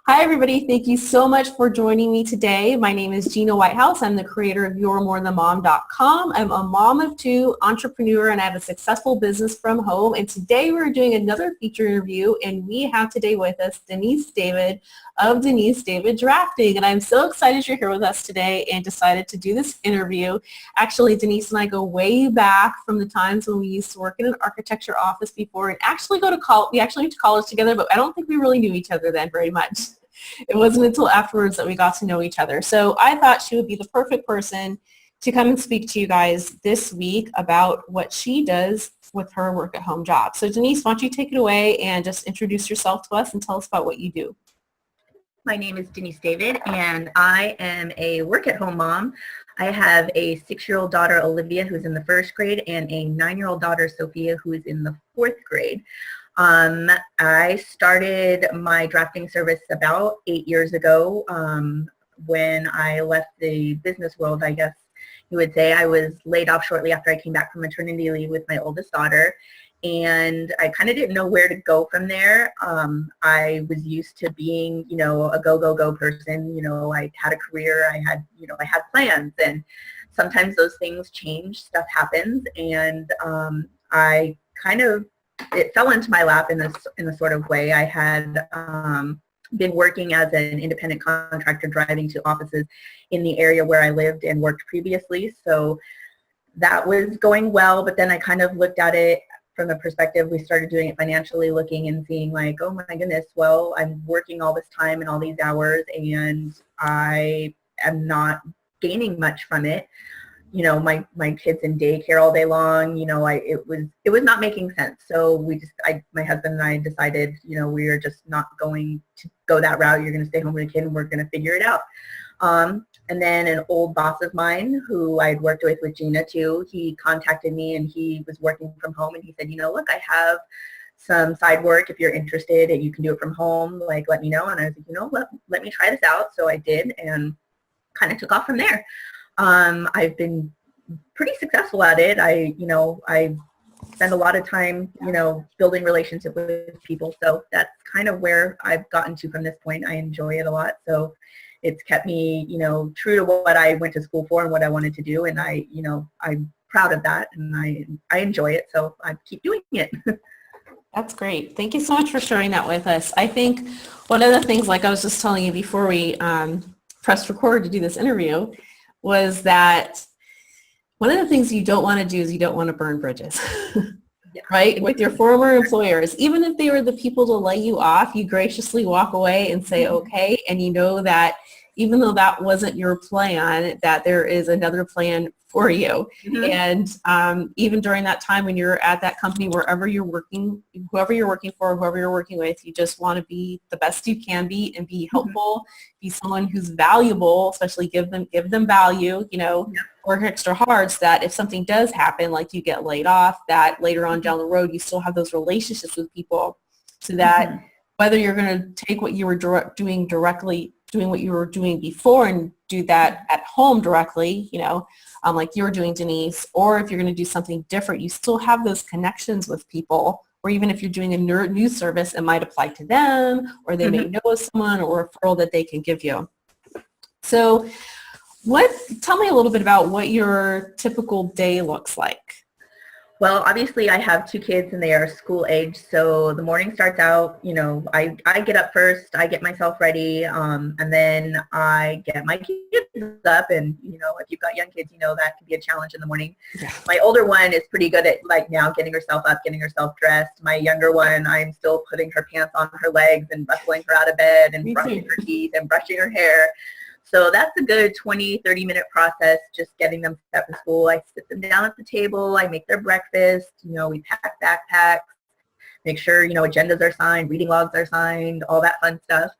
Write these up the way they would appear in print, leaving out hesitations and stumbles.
Hi, everybody. Thank you so much for joining me today. My name is Gina Whitehouse. I'm the creator of YourMoreThanMom.com. I'm a mom of two, entrepreneur, and I have a successful business from home. And today we're doing another feature interview, and we have today with us Denise David of Denise David Drafting. And I'm so excited you're here with us today and decided to do this interview. Actually, Denise and I go way back from the times when we used to work in an architecture office before and actually go to college. We actually went to college together, but I don't think we really knew each other then very much. It wasn't until afterwards that we got to know each other. So I thought she would be the perfect person to come and speak to you guys this week about what she does with her work at home job. So Denise, why don't you take it away and just introduce yourself to us and tell us about what you do. My name is Denise David, and I am a work-at-home mom. I have a 6-year-old daughter, Olivia, who's in the 1st grade, and a 9-year-old daughter, Sophia, who is in the 4th grade. I started my drafting service about 8 years ago when I left the business world, I guess you would say. I was laid off shortly after I came back from maternity leave with my oldest daughter. And I kind of didn't know where to go from there. I was used to being, a go person. I had a career, I had plans, and sometimes those things change, stuff happens, and it fell into my lap in a sort of way. I had been working as an independent contractor, driving to offices in the area where I lived and worked previously. So that was going well, but then I kind of looked at it from the perspective, we started doing it financially, looking and seeing like, oh my goodness, well, I'm working all this time and all these hours and I am not gaining much from it. My kids in daycare all day long, it was not making sense. So my husband and I decided, we are just not going to go that route. You're going to stay home with a kid and we're going to figure it out. And then an old boss of mine who I'd worked with Gina too, he contacted me and he was working from home and he said, look, I have some side work if you're interested and you can do it from home, like let me know. And I was like, let me try this out. So I did and kind of took off from there. I've been pretty successful at it. I spend a lot of time, building relationships with people. So that's kind of where I've gotten to from this point. I enjoy it a lot. So it's kept me, true to what I went to school for and what I wanted to do. And I'm proud of that and I enjoy it. So I keep doing it. That's great. Thank you so much for sharing that with us. I think one of the things, like I was just telling you before we pressed record to do this interview, was that one of the things you don't want to do is you don't want to burn bridges. Yeah. Right? With your former employers, even if they were the people to lay you off, you graciously walk away and say, okay, and you know that even though that wasn't your plan, that there is another plan for you. Mm-hmm. And even during that time when you're at that company, wherever you're working, whoever you're working for, whoever you're working with, you just want to be the best you can be and be helpful, mm-hmm. be someone who's valuable, especially give them value, yeah. Work extra hard so that if something does happen, like you get laid off, that later on down the road, you still have those relationships with people so that mm-hmm. whether you're going to take what you were doing what you were doing before and do that at home directly, like you were doing, Denise, or if you're going to do something different, you still have those connections with people, or even if you're doing a new service, it might apply to them, or they mm-hmm. may know someone or a referral that they can give you. So tell me a little bit about what your typical day looks like. Well, obviously I have 2 kids and they are school age. So the morning starts out, I get up first, I get myself ready, and then I get my kids up. And, if you've got young kids, that can be a challenge in the morning. Yeah. My older one is pretty good at now getting herself up, getting herself dressed. My younger one, I'm still putting her pants on her legs and bustling her out of bed and brushing her teeth and brushing her hair. So that's a good 20, 30-minute process, just getting them set for school. I sit them down at the table. I make their breakfast. We pack backpacks, make sure, agendas are signed, reading logs are signed, all that fun stuff.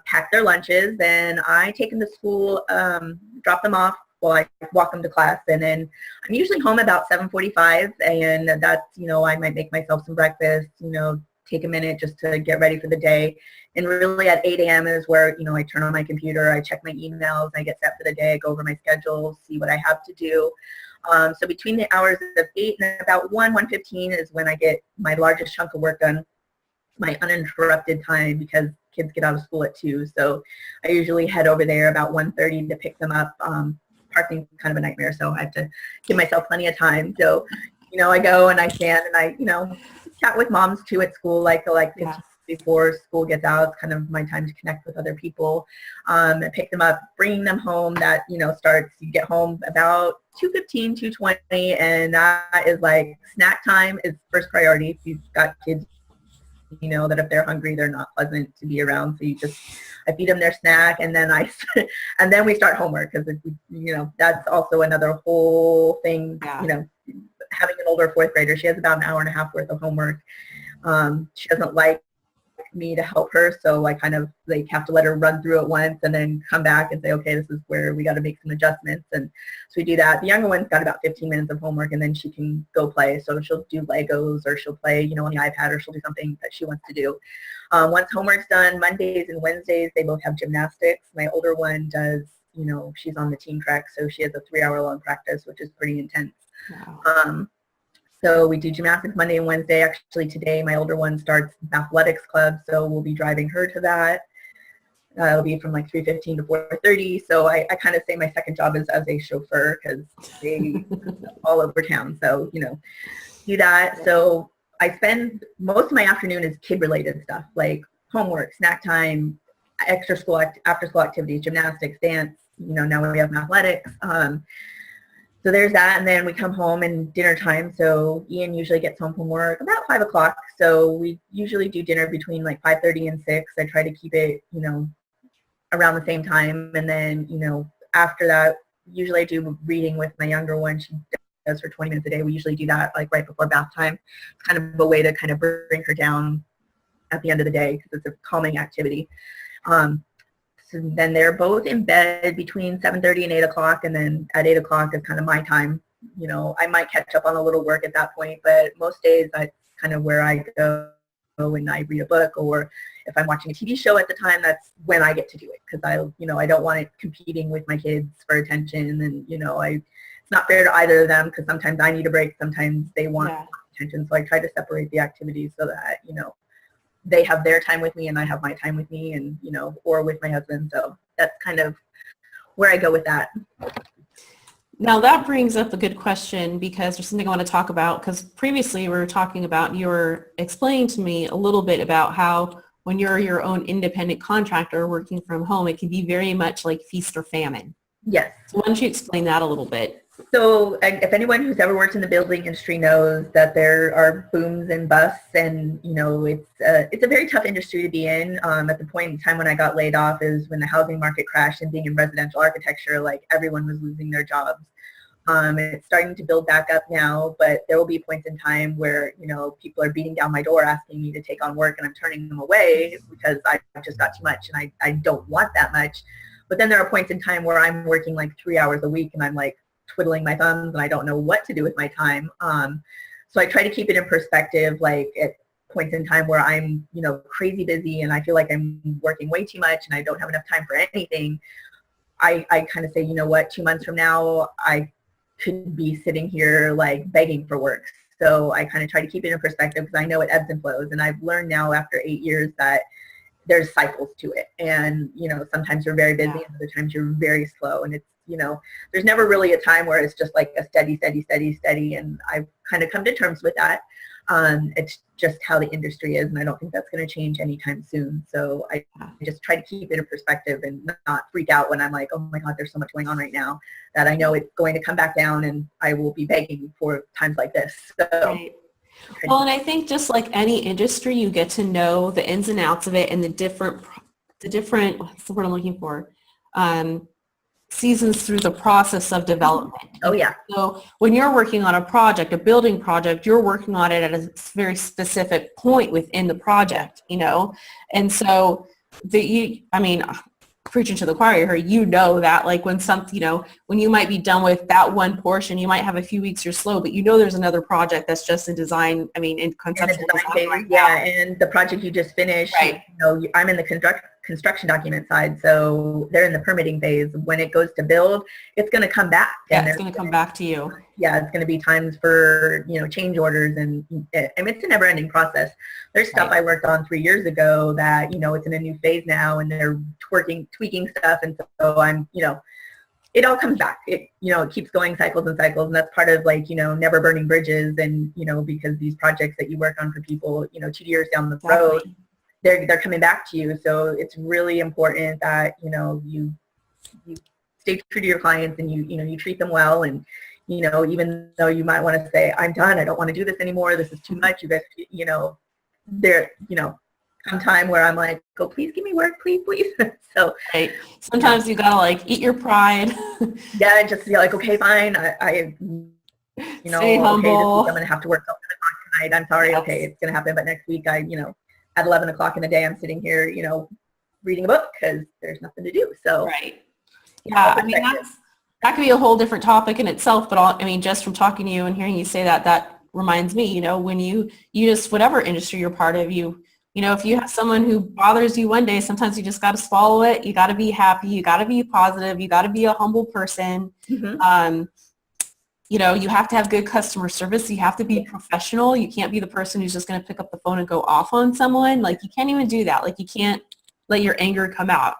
Pack their lunches. Then I take them to school, drop them off while I walk them to class. And then I'm usually home about 7:45. And that's, I might make myself some breakfast, take a minute just to get ready for the day. And really at 8 a.m. is where, I turn on my computer, I check my emails, I get set for the day, I go over my schedule, see what I have to do. So between the hours of 8 and about 1:15 is when I get my largest chunk of work done. my uninterrupted time because kids get out of school at 2. So I usually head over there about 1:30 to pick them up. Parking's kind of a nightmare, so I have to give myself plenty of time. So, I go and I stand and I, chat with moms too at school, like 15 before school gets out. It's kind of my time to connect with other people, and pick them up, bringing them home. That, starts, you get home about 2:15, 2:20, and that is like snack time is first priority. If you've got kids, that if they're hungry, they're not pleasant to be around. So I feed them their snack, and then and then we start homework, because that's also another whole thing. Having an older 4th grader, she has about an hour and a half worth of homework. She doesn't like me to help her, so I kind of have to let her run through it once and then come back and say, okay, this is where we got to make some adjustments. And so we do that. The younger one's got about 15 minutes of homework, and then she can go play. So she'll do Legos, or she'll play, on the iPad, or she'll do something that she wants to do. Once homework's done, Mondays and Wednesdays, they both have gymnastics. My older one does, she's on the team track, so she has a 3-hour-long practice, which is pretty intense. Wow. So we do gymnastics Monday and Wednesday. Actually, today my older one starts athletics club, so we'll be driving her to that. It'll be from 3:15 to 4:30. So I kind of say my second job is as a chauffeur, because they all over town. So, do that. So I spend most of my afternoon is kid-related stuff, like homework, snack time, after school activities, gymnastics, dance. Now we have athletics. So there's that, and then we come home and dinner time. So Ian usually gets home from work about 5 o'clock. So we usually do dinner between 5:30 and 6. I try to keep it, around the same time. And then, after that, usually I do reading with my younger one. She does for 20 minutes a day. We usually do that right before bath time. It's kind of a way to kind of bring her down at the end of the day, because it's a calming activity. So then they're both in bed between 7:30 and 8 o'clock, and then at 8 o'clock is kind of my time. I might catch up on a little work at that point, but most days that's kind of where I go and I read a book, or if I'm watching a TV show at the time, that's when I get to do it, because I don't want it competing with my kids for attention, and it's not fair to either of them, because sometimes I need a break, sometimes they want attention. So I try to separate the activities so that they have their time with me and I have my time with me, and or with my husband. So that's kind of where I go with that. Now that brings up a good question, because there's something I want to talk about, because previously we were talking about, you were explaining to me a little bit about how when you're your own independent contractor working from home, it can be very much like feast or famine. Yes. So why don't you explain that a little bit? So if anyone who's ever worked in the building industry knows that there are booms and busts, and it's a very tough industry to be in. At the point in time when I got laid off is when the housing market crashed, and being in residential architecture, everyone was losing their jobs. It's starting to build back up now, but there will be points in time where people are beating down my door asking me to take on work, and I'm turning them away because I just got too much, and I don't want that much. But then there are points in time where I'm working 3 hours a week, and I'm twiddling my thumbs, and I don't know what to do with my time. So I try to keep it in perspective, at points in time where I'm, crazy busy and I feel like I'm working way too much and I don't have enough time for anything. I kind of say, 2 months from now, I could be sitting here begging for work. So I kind of try to keep it in perspective, because I know it ebbs and flows. And I've learned now after 8 years that there's cycles to it. And, sometimes you're very busy and other times you're very slow. And it's, there's never really a time where it's just a steady. And I've kind of come to terms with that. It's just how the industry is, and I don't think that's going to change anytime soon. So I just try to keep it in perspective and not freak out when I'm oh my God, there's so much going on right now, that I know it's going to come back down, and I will be begging for times like this. So. Right. Well, and I think just like any industry, you get to know the ins and outs of it, and the different, what's the word I'm looking for? Seasons through the process of development. Oh yeah. So when you're working on a project, a building project, you're working on it at a very specific point within the project, and so preaching to the choir here, that when something, when you might be done with that one portion, you might have a few weeks you're slow, but there's another project that's just in design, in conceptual design right now. And the project you just finished, right. I'm in the construction document side, so they're in the permitting phase. When it goes to build, it's going to come back. Yeah, it's going to come back to you. Yeah, it's going to be times for, change orders, and it's a never-ending process. There's stuff I worked on 3 years ago that, it's in a new phase now, and they're tweaking stuff, and so I'm, it all comes back. It keeps going cycles and cycles, and that's part of never burning bridges, and, because these projects that you work on for people, 2 years down the road, they're coming back to you. So it's really important that, you stay true to your clients, and you treat them well, and, even though you might want to say, I'm done, I don't want to do this anymore, this is too much, you guys, there, come time where I'm like, oh, please give me work, please. So right. Sometimes you gotta eat your pride. Yeah, and just be like, okay, fine, I stay humble. Okay, this week I'm gonna have to work till 10 o'clock tonight. I'm sorry, okay, it's gonna happen, but next week at 11 o'clock in the day, I'm sitting here, reading a book because there's nothing to do. So right. Yeah, I mean, that could be a whole different topic in itself, but just from talking to you and hearing you say that reminds me, when you just, whatever industry you're part of, if you have someone who bothers you one day, sometimes you just got to swallow it. You got to be happy. You got to be positive. You got to be a humble person. Mm-hmm. You have to have good customer service. You have to be professional. You can't be the person who's just going to pick up the phone and go off on someone. You can't even do that. You can't let your anger come out,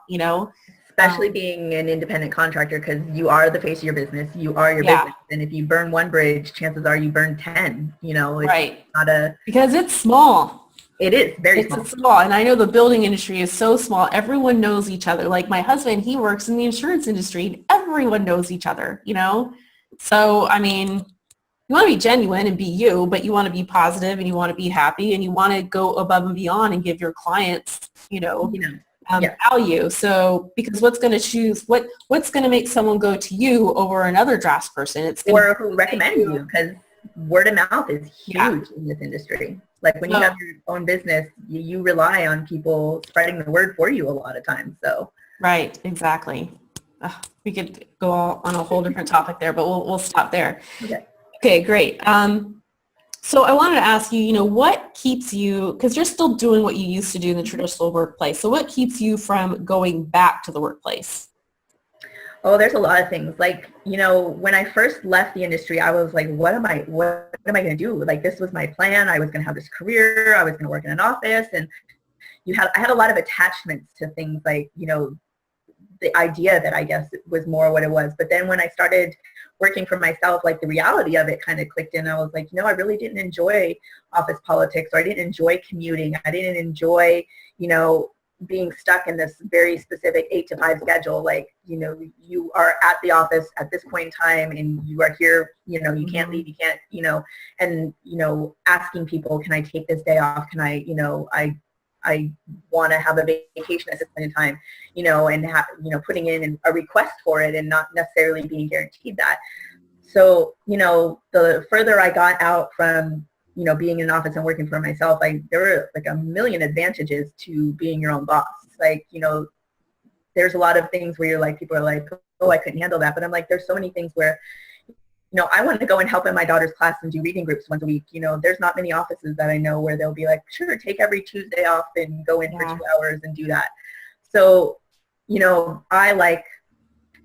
Especially being an independent contractor, because you are the face of your business. You are your business. And if you burn one bridge, chances are you burn 10. It's right. not because it's small. It is very small. It's small. And I know the building industry is so small. Everyone knows each other. Like my husband, he works in the insurance industry. Everyone knows each other, So, you want to be genuine and be you, but you want to be positive, and you want to be happy, and you want to go above and beyond and give your clients, value. So, because what's going to make someone go to you over another drafts person? Or who recommend you, because word of mouth is huge in this industry. When you have your own business, you rely on people spreading the word for you a lot of times. So right, exactly. We could go on a whole different topic there, but we'll stop there. Okay, great. So I wanted to ask you, what keeps you, because you're still doing what you used to do in the traditional workplace. So what keeps you from going back to the workplace? Oh, there's a lot of things. When I first left the industry, I was like, what am I going to do? This was my plan. I was going to have this career. I was going to work in an office. And I had a lot of attachments to things the idea that I guess was more what it was. But then when I started working for myself, the reality of it kind of clicked in. I was like, I really didn't enjoy office politics, or I didn't enjoy commuting. I didn't enjoy, being stuck in this very specific 8 to 5 schedule. You are at the office at this point in time, and you are here, you can't leave, you can't, and, asking people, can I take this day off? Can I want to have a vacation at this point in time, and putting in a request for it and not necessarily being guaranteed that. So, the further I got out from, being in an office and working for myself, there were a million advantages to being your own boss. There's a lot of things where people are like, oh, I couldn't handle that. But I'm like, there's so many things where, I want to go and help in my daughter's class and do reading groups once a week. There's not many offices that I know where they'll be like, sure, take every Tuesday off and go in for 2 hours and do that. So, I like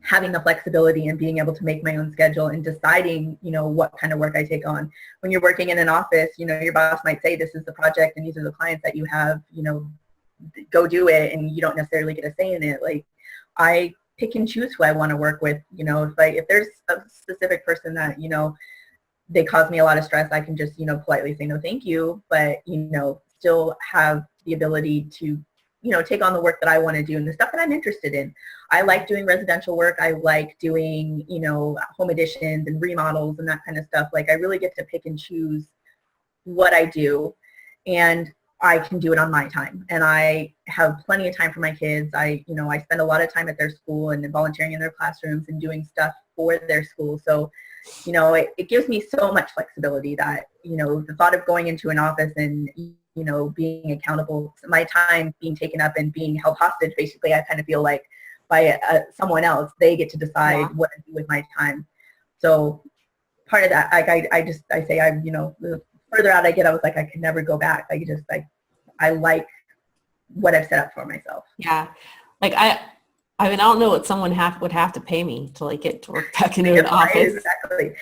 having the flexibility and being able to make my own schedule and deciding, what kind of work I take on. When you're working in an office, your boss might say, this is the project and these are the clients that you have, go do it, and you don't necessarily get a say in it. I pick and choose who I want to work with. If there's a specific person that, they cause me a lot of stress, I can just, politely say no thank you, but, still have the ability to, take on the work that I want to do and the stuff that I'm interested in. I like doing residential work. I like doing, home additions and remodels and that kind of stuff. I really get to pick and choose what I do, and I can do it on my time. And I have plenty of time for my kids. I spend a lot of time at their school and volunteering in their classrooms and doing stuff for their school. So, it gives me so much flexibility that, the thought of going into an office and, being accountable, my time being taken up and being held hostage, basically, I kind of feel like by someone else, they get to decide what to do with my time. So part of that, I say, the further out I get, I was like, I can never go back. I like what I've set up for myself. Yeah. Like I mean, I don't know what someone would have to pay me to like get to work back into an office. Exactly.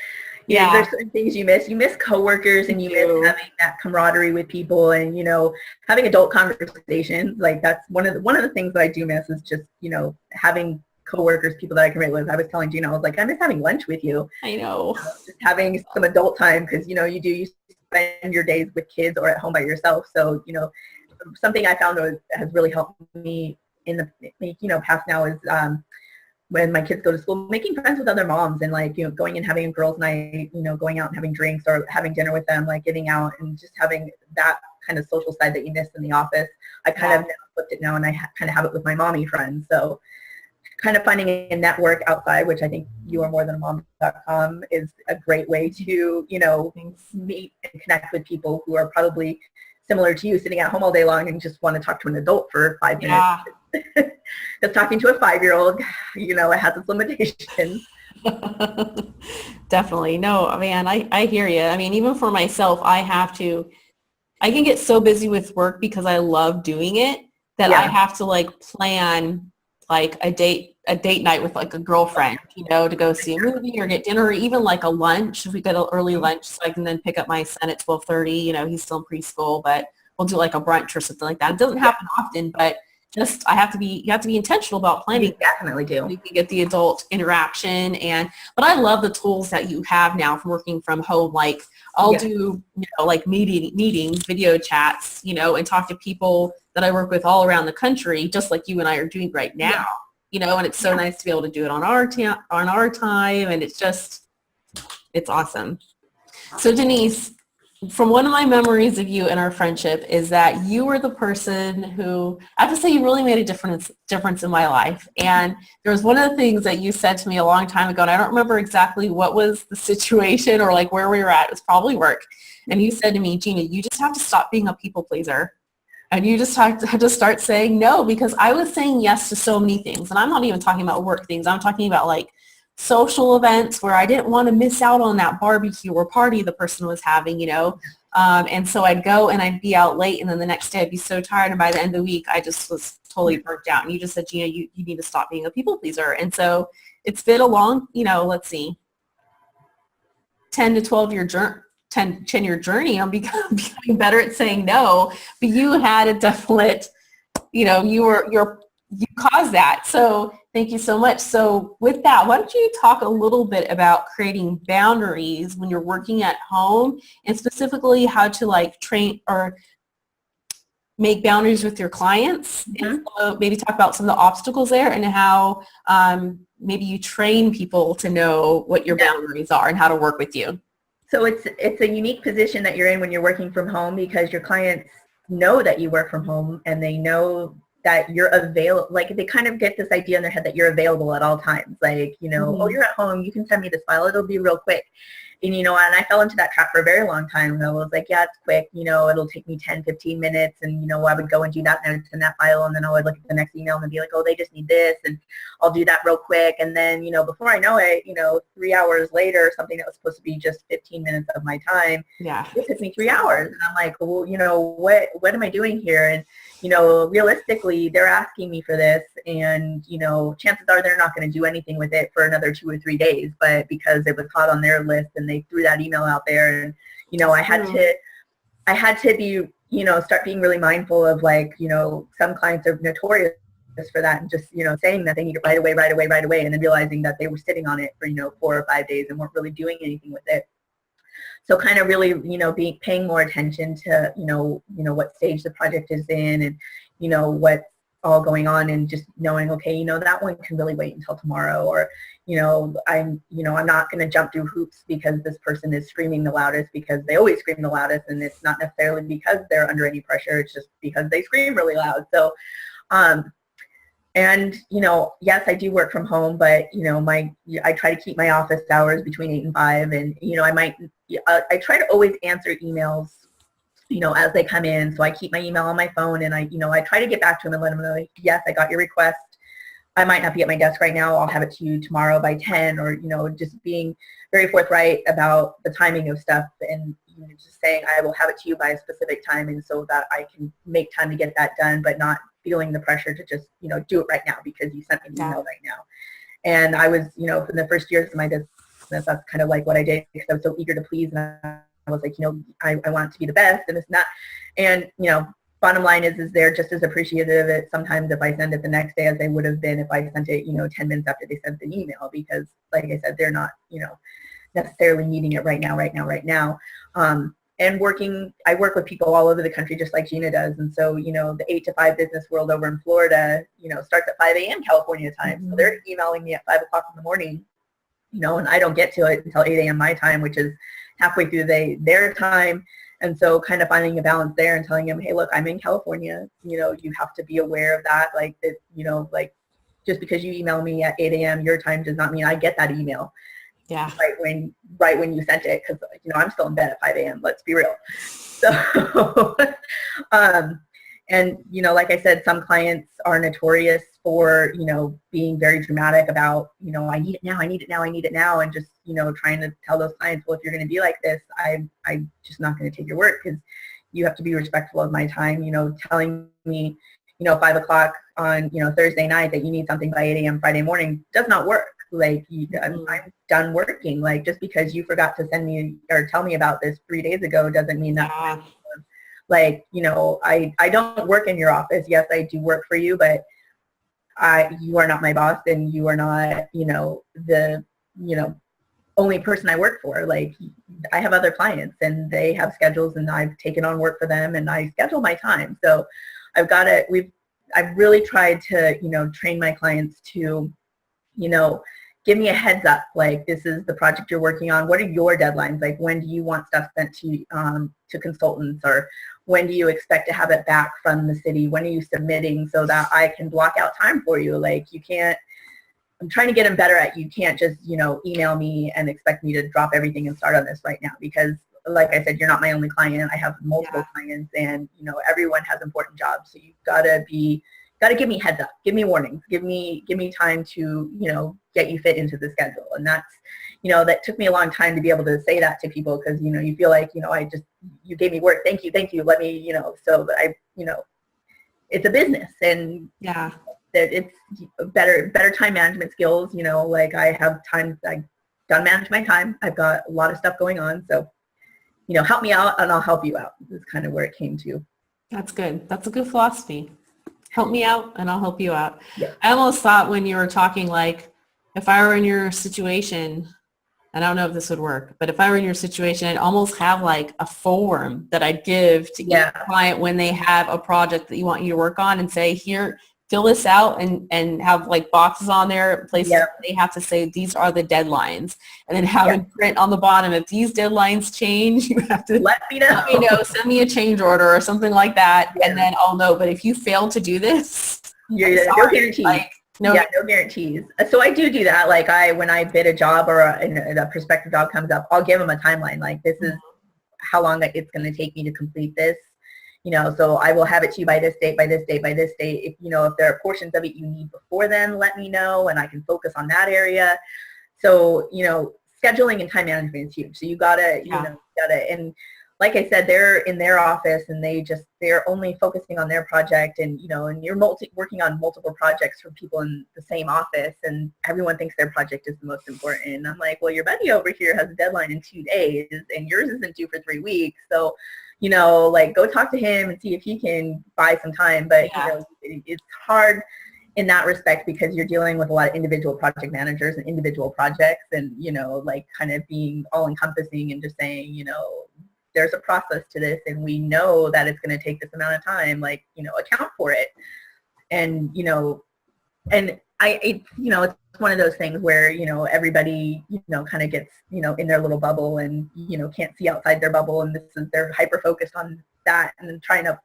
Yeah, Yeah. there's certain things you miss. You miss coworkers and you miss having that camaraderie with people and, having adult conversations. Like that's one of the things that I do miss is just, having coworkers, people that I can relate with. I was telling Gina, I was like, I miss having lunch with you. I know. Just having some adult time because, you spend your days with kids or at home by yourself. So, something I found has really helped me in the, past now is when my kids go to school, making friends with other moms and like, going and having a girls' night, going out and having drinks or having dinner with them, like getting out and just having that kind of social side that you miss in the office. I kind of flipped it now and I kind of have it with my mommy friends. So kind of finding a network outside, which I think youaremorethanamom.com is a great way to, meet and connect with people who are probably similar to you, sitting at home all day long and just want to talk to an adult for 5 minutes. Yeah. Just talking to a 5-year-old, it has its limitations. Definitely. No, man, I hear you. I mean, even for myself, I can get so busy with work because I love doing it that I have to like plan like a date night with like a girlfriend, to go see a movie or get dinner or even like a lunch if we get an early lunch so I can then pick up my son at 12:30. He's still in preschool, but we'll do like a brunch or something like that. It doesn't happen often, but just you have to be intentional about planning. You definitely do. You can get the adult interaction but I love the tools that you have now from working from home. Like I'll do, like meetings, video chats, and talk to people that I work with all around the country, just like you and I are doing right now, and it's so nice to be able to do it on our time. And it's awesome. So Denise, from one of my memories of you and our friendship is that you were the person who, I have to say, you really made a difference in my life. And there was one of the things that you said to me a long time ago, and I don't remember exactly what was the situation or like where we were at. It was probably work. And you said to me, Gina, you just have to stop being a people pleaser. And you just have to start saying no, because I was saying yes to so many things. And I'm not even talking about work things. I'm talking about like social events where I didn't want to miss out on that barbecue or party the person was having, and so I'd go and I'd be out late, and then the next day I'd be so tired, and by the end of the week I just was totally burnt out. And you just said, Gina, you need to stop being a people pleaser. And so it's been a long, let's see, 10 to 12 year journey. 10-year journey on becoming better at saying no, but you had a definite, you caused that. So thank you so much. So with that, why don't you talk a little bit about creating boundaries when you're working at home, and specifically how to like train or make boundaries with your clients, and so maybe talk about some of the obstacles there and how maybe you train people to know what your boundaries are and how to work with you. So it's a unique position that you're in when you're working from home, because your clients know that you work from home and they know that you're available. Like they kind of get this idea in their head that you're available at all times. Like, oh, you're at home, you can send me this file, it'll be real quick. And, and I fell into that trap for a very long time. And I was like, yeah, it's quick, it'll take me 10, 15 minutes. And, I would go and do that and send that file. And then I would look at the next email and be like, oh, they just need this. And I'll do that real quick. And then, before I know it, 3 hours later, something that was supposed to be just 15 minutes of my time, it took me 3 hours. And I'm like, well, what am I doing here? And, realistically, they're asking me for this, and, chances are they're not going to do anything with it for another 2 or 3 days, but because it was hot on their list and they threw that email out there, and, I had to be, start being really mindful of like, some clients are notorious for that, and just, saying that they need it right away, and then realizing that they were sitting on it for, 4 or 5 days and weren't really doing anything with it. So kind of really, paying more attention to, what stage the project is in, and, what's all going on, and just knowing, okay, that one can really wait until tomorrow, or, I'm not going to jump through hoops because this person is screaming the loudest, because they always scream the loudest, and it's not necessarily because they're under any pressure, it's just because they scream really loud. So, and, yes, I do work from home, but, I try to keep my office hours between 8 and 5, and, I try to always answer emails, as they come in. So I keep my email on my phone, and I try to get back to them and let them know, like, yes, I got your request. I might not be at my desk right now. I'll have it to you tomorrow by 10, or, just being very forthright about the timing of stuff. And, just saying I will have it to you by a specific time, and so that I can make time to get that done, but not feeling the pressure to just, do it right now because you sent me an email right now. And I was, for the first years of my business, that's kind of like what I did because I was so eager to please, and I was like, I want it to be the best, and it's not. And, bottom line is they're just as appreciative of it sometimes if I send it the next day as they would have been if I sent it, 10 minutes after they sent the email, because like I said, they're not, necessarily needing it right now. And I work with people all over the country just like Gina does. And so, the 8 to 5 business world over in Florida, starts at 5 a.m. California time. So they're emailing me at 5 o'clock in the morning, and I don't get to it until 8 a.m. my time, which is halfway through their time. And so kind of finding a balance there and telling them, hey, look, I'm in California. You have to be aware of that. Like, that, like just because you email me at 8 a.m. your time does not mean I get that email. Yeah. Right when you sent it, because I'm still in bed at 5 a.m. Let's be real. So, and like I said, some clients are notorious for being very dramatic about I need it now, and just trying to tell those clients, well, if you're going to be like this, I'm just not going to take your work, because you have to be respectful of my time. Telling me 5 o'clock on Thursday night that you need something by 8 a.m. Friday morning does not work. Like, I'm done working. Like, just because you forgot to send me or tell me about this 3 days ago doesn't mean that. Like, I don't work in your office. Yes, I do work for you, but you are not my boss, and you are not, the, only person I work for. Like, I have other clients and they have schedules, and I've taken on work for them, and I schedule my time. So I've really tried to, train my clients to, give me a heads up. Like, this is the project you're working on. What are your deadlines? Like, when do you want stuff sent to consultants, or when do you expect to have it back from the city? When are you submitting, so that I can block out time for you? Like, I'm trying to get them better at, you can't just, email me and expect me to drop everything and start on this right now, because like I said, you're not my only client. I have multiple clients, and, everyone has important jobs. So you've got to give me heads up, give me warnings, give me time to, get you fit into the schedule. And that's, that took me a long time to be able to say that to people, because, you feel like, you gave me work. Thank you. Let me, so that I, it's a business, and that it's better time management skills. Like, I have time, I gotta manage my time. I've got a lot of stuff going on. So, help me out and I'll help you out. This is kind of where it came to. That's good. That's a good philosophy. Help me out and I'll help you out. Yeah. I almost thought when you were talking, like, if I were in your situation, and I don't know if this would work, but if I were in your situation, I'd almost have like a form that I'd give to each client when they have a project that you want you to work on, and say, here, fill this out, and have like boxes on there, places where they have to say, these are the deadlines, and then have in print on the bottom, if these deadlines change, you have to let me know, send me a change order or something like that, and then I'll know. But if you fail to do this, no guarantees. Like, no guarantees. So I do that. Like, when I bid a job, or a prospective job comes up, I'll give them a timeline. Like, this is how long it's going to take me to complete this. So I will have it to you by this date, by this date, by this date. If, if there are portions of it you need before then, let me know, and I can focus on that area. So, scheduling and time management is huge. So you gotta, and like I said, they're in their office, and they're only focusing on their project, and, and you're working on multiple projects for people in the same office, and everyone thinks their project is the most important. And I'm like, well, your buddy over here has a deadline in 2 days, and yours isn't due for 3 weeks. So, like, go talk to him and see if he can buy some time. But, it's hard in that respect, because you're dealing with a lot of individual project managers and individual projects, and, like, kind of being all encompassing and just saying, there's a process to this, and we know that it's going to take this amount of time, like, account for it. And, and it's one of those things where, everybody, kind of gets, in their little bubble, and, can't see outside their bubble, and they're hyper-focused on that, and then trying to,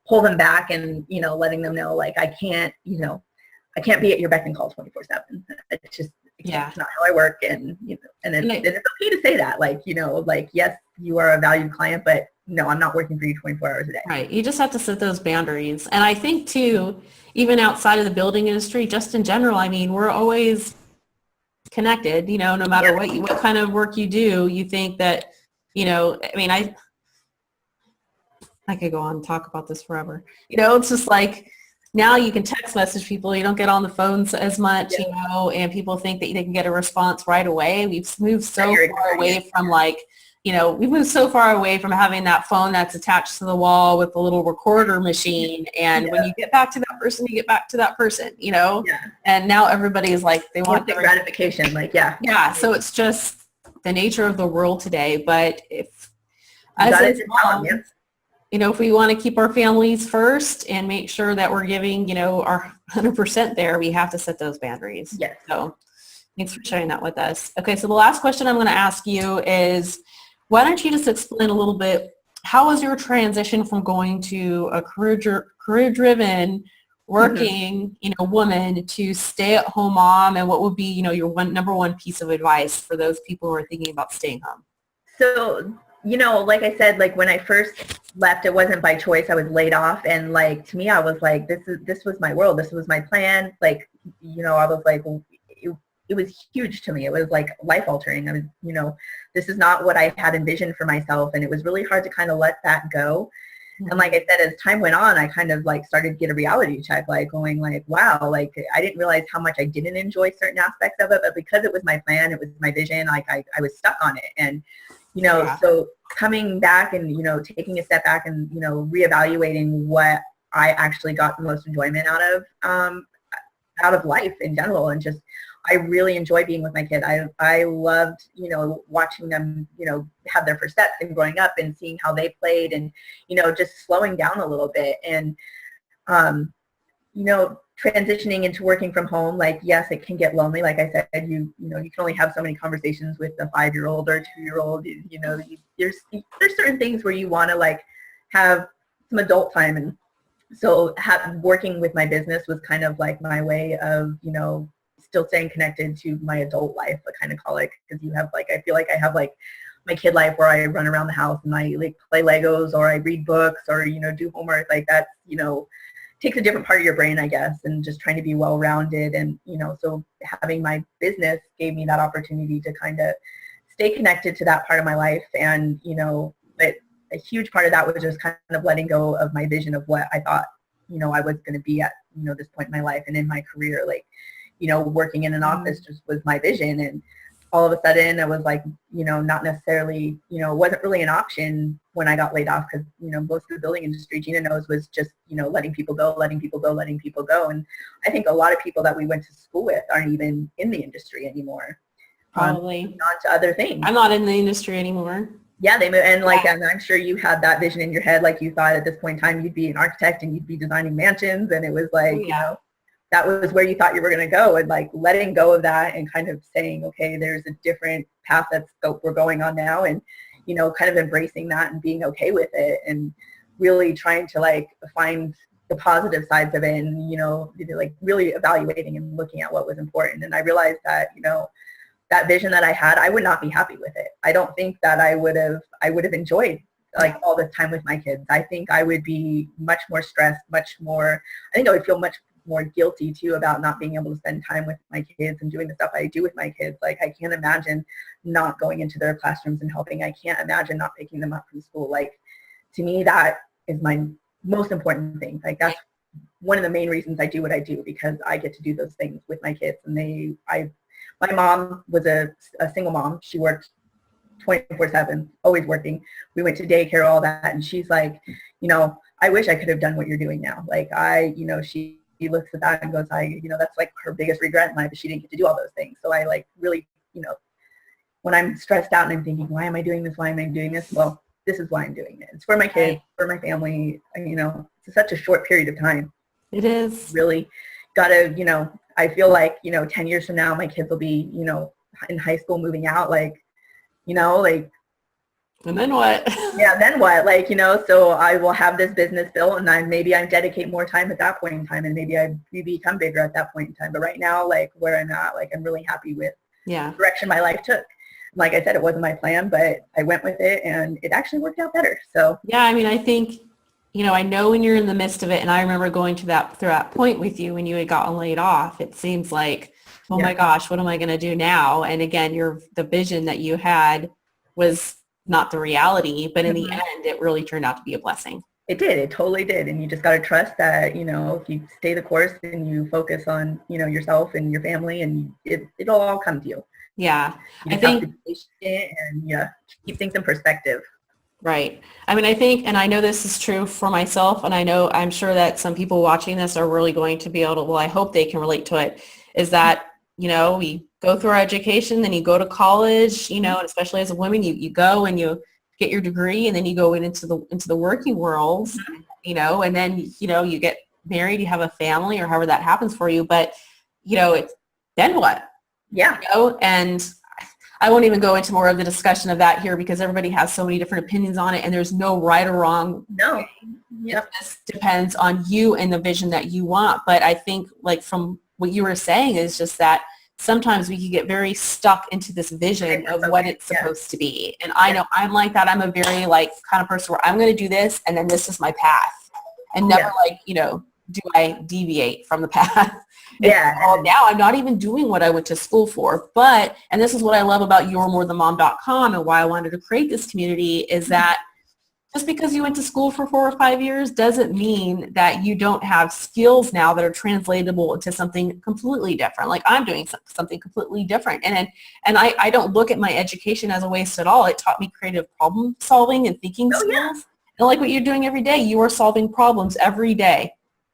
pull them back, and, letting them know, like, I can't be at your beck and call 24/7. It's just, it's not how I work. And, and then it's okay to say that, like, like, yes, you are a valued client, but no, I'm not working for you 24 hours a day. Right. You just have to set those boundaries. And I think too, even outside of the building industry, just in general, I mean, we're always connected, no matter what kind of work you do, you think that I mean, I could go on and talk about this forever. It's just like now you can text message people. You don't get on the phones as much, and people think that they can get a response right away. We've moved so far away from we've moved so far away from having that phone that's attached to the wall with the little recorder machine. And when you get back to that person, you get back to that person, and now everybody is like, they want the gratification. Yeah. So it's just the nature of the world today. But if if we want to keep our families first and make sure that we're giving, our 100% there, we have to set those boundaries. Yes. So thanks for sharing that with us. Okay, so the last question I'm going to ask you is, why don't you just explain a little bit, how was your transition from going to a career-driven, working, woman to stay-at-home mom, and what would be, your number one piece of advice for those people who are thinking about staying home? So, like I said, when I first left, it wasn't by choice. I was laid off, and to me, I was like, this was my world. This was my plan. I was like, it was huge to me. It was life altering. I was, this is not what I had envisioned for myself, and it was really hard to kind of let that go. And like I said, as time went on, I kind of started to get a reality check, going wow, I didn't realize how much I didn't enjoy certain aspects of it, but because it was my plan, it was my vision, I was stuck on it. And so coming back and, taking a step back and, reevaluating what I actually got the most enjoyment out of life in general. And just, I really enjoy being with my kid. I loved, watching them, have their first steps and growing up and seeing how they played and, just slowing down a little bit. And, transitioning into working from home, yes, it can get lonely. Like I said, you can only have so many conversations with a 5-year-old or a 2-year-old. There's certain things where you want to have some adult time. And so working with my business was kind of my way of, still staying connected to my adult life, I kind of call it, because you have I feel like I have my kid life where I run around the house and I play Legos or I read books or, do homework. That's, takes a different part of your brain, I guess, and just trying to be well-rounded. And, so having my business gave me that opportunity to kind of stay connected to that part of my life. And, but a huge part of that was just kind of letting go of my vision of what I thought, I was going to be at, this point in my life and in my career. Working in an office just was my vision. And all of a sudden I was not necessarily, it wasn't really an option when I got laid off, because, most of the building industry, Gina knows, was just, letting people go. And I think a lot of people that we went to school with aren't even in the industry anymore. Probably. On to other things. I'm not in the industry anymore. Yeah, they moved, and and I'm sure you had that vision in your head, you thought at this point in time you'd be an architect and you'd be designing mansions, and it was that was where you thought you were going to go, and letting go of that and kind of saying, okay, there's a different path we're going on now, and kind of embracing that and being okay with it, and really trying to find the positive sides of it, and really evaluating and looking at what was important. And I realized that that vision that I had, I would not be happy with it. I don't think that I would have enjoyed all this time with my kids. I think I would be much more stressed, I think I would feel much more guilty too about not being able to spend time with my kids and doing the stuff I do with my kids. I can't imagine not going into their classrooms and helping. I can't imagine not picking them up from school. To me, that is my most important thing. That's one of the main reasons I do what I do, because I get to do those things with my kids. And my mom was a single mom. She worked 24/7, always working. We went to daycare, all that. And she's I wish I could have done what you're doing now. She looks at that and goes, that's her biggest regret in life, is she didn't get to do all those things. So I really, when I'm stressed out and I'm thinking, why am I doing this? Why am I doing this? Well, this is why I'm doing it. It's for my kids, for my family. It's such a short period of time. It is. Really gotta, I feel 10 years from now, my kids will be, in high school, moving out, and then what? Yeah, then what? So I will have this business built, and maybe I dedicate more time at that point in time, and maybe I become bigger at that point in time. But right now, where I'm at, I'm really happy with the direction my life took. Like I said, it wasn't my plan, but I went with it, and it actually worked out better. So yeah, I think, I know when you're in the midst of it, and I remember going through that point with you when you had gotten laid off. It seems like, my gosh, what am I going to do now? And again, the vision that you had was not the reality, but in the end, it really turned out to be a blessing. It did. It totally did. And you just got to trust that, if you stay the course and you focus on, yourself and your family, and it'll all come to you. Yeah. You just have to be patient and keep things in perspective. Right. I mean, I think, and I know this is true for myself, and I'm sure that some people watching this are really going to be able to, well, I hope they can relate to it, is that, we go through our education, then you go to college, and especially as a woman, you go and you get your degree, and then you go into the working world, and then, you get married, you have a family, or however that happens for you, but, then what? Yeah. And I won't even go into more of the discussion of that here because everybody has so many different opinions on it, and there's no right or wrong. No. Yep. It just depends on you and the vision that you want. But I think, like, from what you were saying, is just that sometimes we can get very stuck into this vision of what it's supposed to be. And I know I'm like that. I'm a very kind of person where I'm going to do this, and then this is my path, and never do I deviate from the path. Now I'm not even doing what I went to school for. But, and this is what I love about YourMoreThanMom.com and why I wanted to create this community, is that just because you went to school for 4 or 5 years doesn't mean that you don't have skills now that are translatable into something completely different. Like, I'm doing something completely different. And I don't look at my education as a waste at all. It taught me creative problem solving and thinking skills. Yeah. And like what you're doing every day, you are solving problems every day.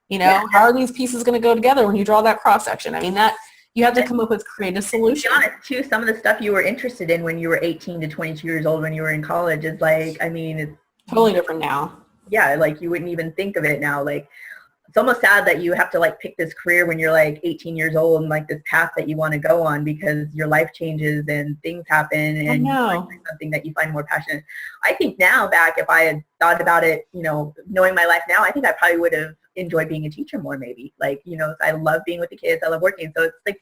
How are these pieces going to go together when you draw that cross section? I mean, that you have to come up with creative solutions. To be honest, too, some of the stuff you were interested in when you were 18 to 22 years old when you were in college is it's totally different now. Yeah, you wouldn't even think of it now. It's almost sad that you have to pick this career when you're 18 years old and this path that you want to go on, because your life changes and things happen and you find something that you find more passionate. I think now back, if I had thought about it, knowing my life now, I think I probably would have enjoyed being a teacher more, maybe. I love being with the kids. I love working. So it's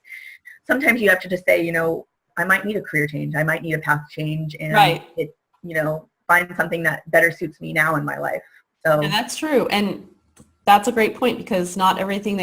sometimes you have to just say, I might need a career change. I might need a path change, and find something that better suits me now in my life. So and that's true. And that's a great point, because not everything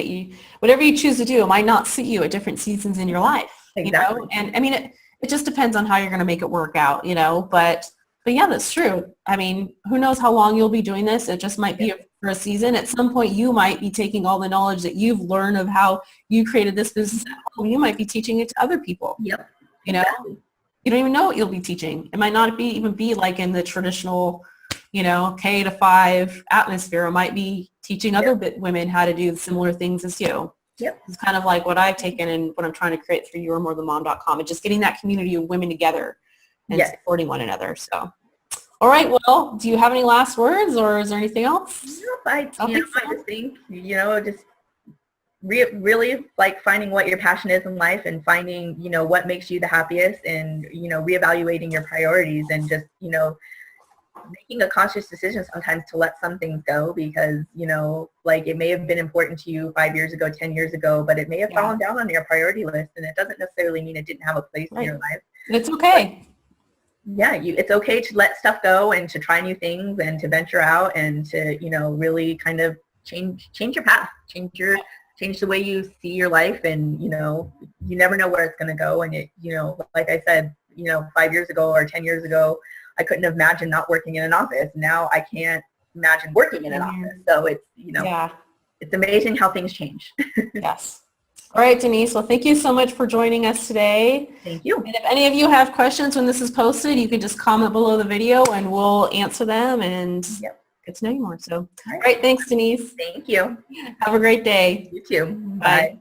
whatever you choose to do, it might not suit you at different seasons in your life. Exactly. And I mean, it just depends on how you're going to make it work out, but yeah, that's true. I mean, who knows how long you'll be doing this? It just might be for a season. At some point, you might be taking all the knowledge that you've learned of how you created this business at home. You might be teaching it to other people. Yep. Exactly. You don't even know what you'll be teaching. It might not even be in the traditional, K to 5 atmosphere. It might be teaching other women how to do similar things as you. Yep. It's kind of like what I've taken and what I'm trying to create through YourMoreThanMom.com, and just getting that community of women together and supporting one another. So, all right. Well, do you have any last words, or is there anything else? Nope. I just think, just really finding what your passion is in life, and finding, what makes you the happiest, and, reevaluating your priorities, and just, making a conscious decision sometimes to let some things go, because, it may have been important to you 5 years ago, 10 years ago, but it may have fallen down on your priority list, and it doesn't necessarily mean it didn't have a place in your life. It's okay. But, it's okay to let stuff go, and to try new things, and to venture out, and to, really kind of change your path, change the way you see your life, and, you never know where it's going to go. And like I said, 5 years ago or 10 years ago, I couldn't have imagined not working in an office. Now I can't imagine working in an office. So it's, it's amazing how things change. Yes. All right, Denise. Well, thank you so much for joining us today. Thank you. And if any of you have questions when this is posted, you can just comment below the video and we'll answer them and get to know you more. So, all right. Thanks, Denise. Thank you. Have a great day. You too. Bye.